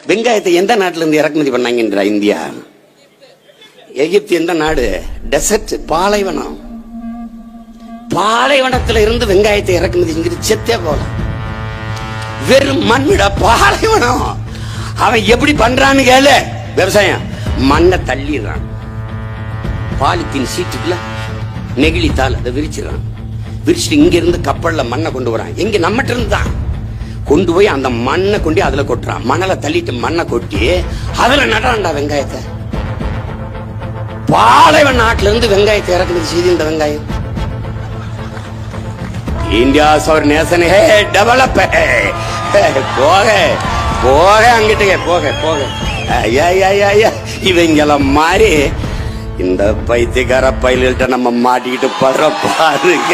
வெங்காயத்தை எந்த நாட்டுல இருந்து இறக்குமதி பண்ணாங்கன்ற இந்தியா? எகிப்து எந்த நாடு? டெசர்ட், பாலைவனம். பாலைவனத்துல இருந்து வெங்காயத்தை இறக்குமதி செஞ்சு செத்தே போல. வெறும் மண்ணிட பாலைவனம். அவன் எப்படி பண்றான்னு கேளு. விவசாயம் மண்ணை தள்ளிடுறான், பாலித்தீன் சீட்டுக்குள்ள நெகிழித்தாள் அதை விரிச்சிடறான். விரிச்சுட்டு இங்க இருந்து கப்பல்ல மண்ணை கொண்டு வரான். எங்க நம்மகிட்ட இருந்து தான் கொண்டு போய் அந்த மண்ணை கொண்டு அதுல கொட்டுறான். மணலை தள்ளிட்டு மண்ணை கொட்டி அதுல நடுறான்டா வெங்காயத்தை. பாலைவன நாட்டுல இருந்து வெங்காயத்தை இறக்குமதி செய்து இந்த வெங்காயம். இந்தியா ஒரு நேசன் ஹே, டெவலப் ஹே. போக போக அங்கிட்டு போக போக. இவங்கெல்லாம் மாறி இந்த பைத்தியக்கார பயில்கிட்ட நம்ம மாட்டிக்கிட்டு படுற பாருங்க.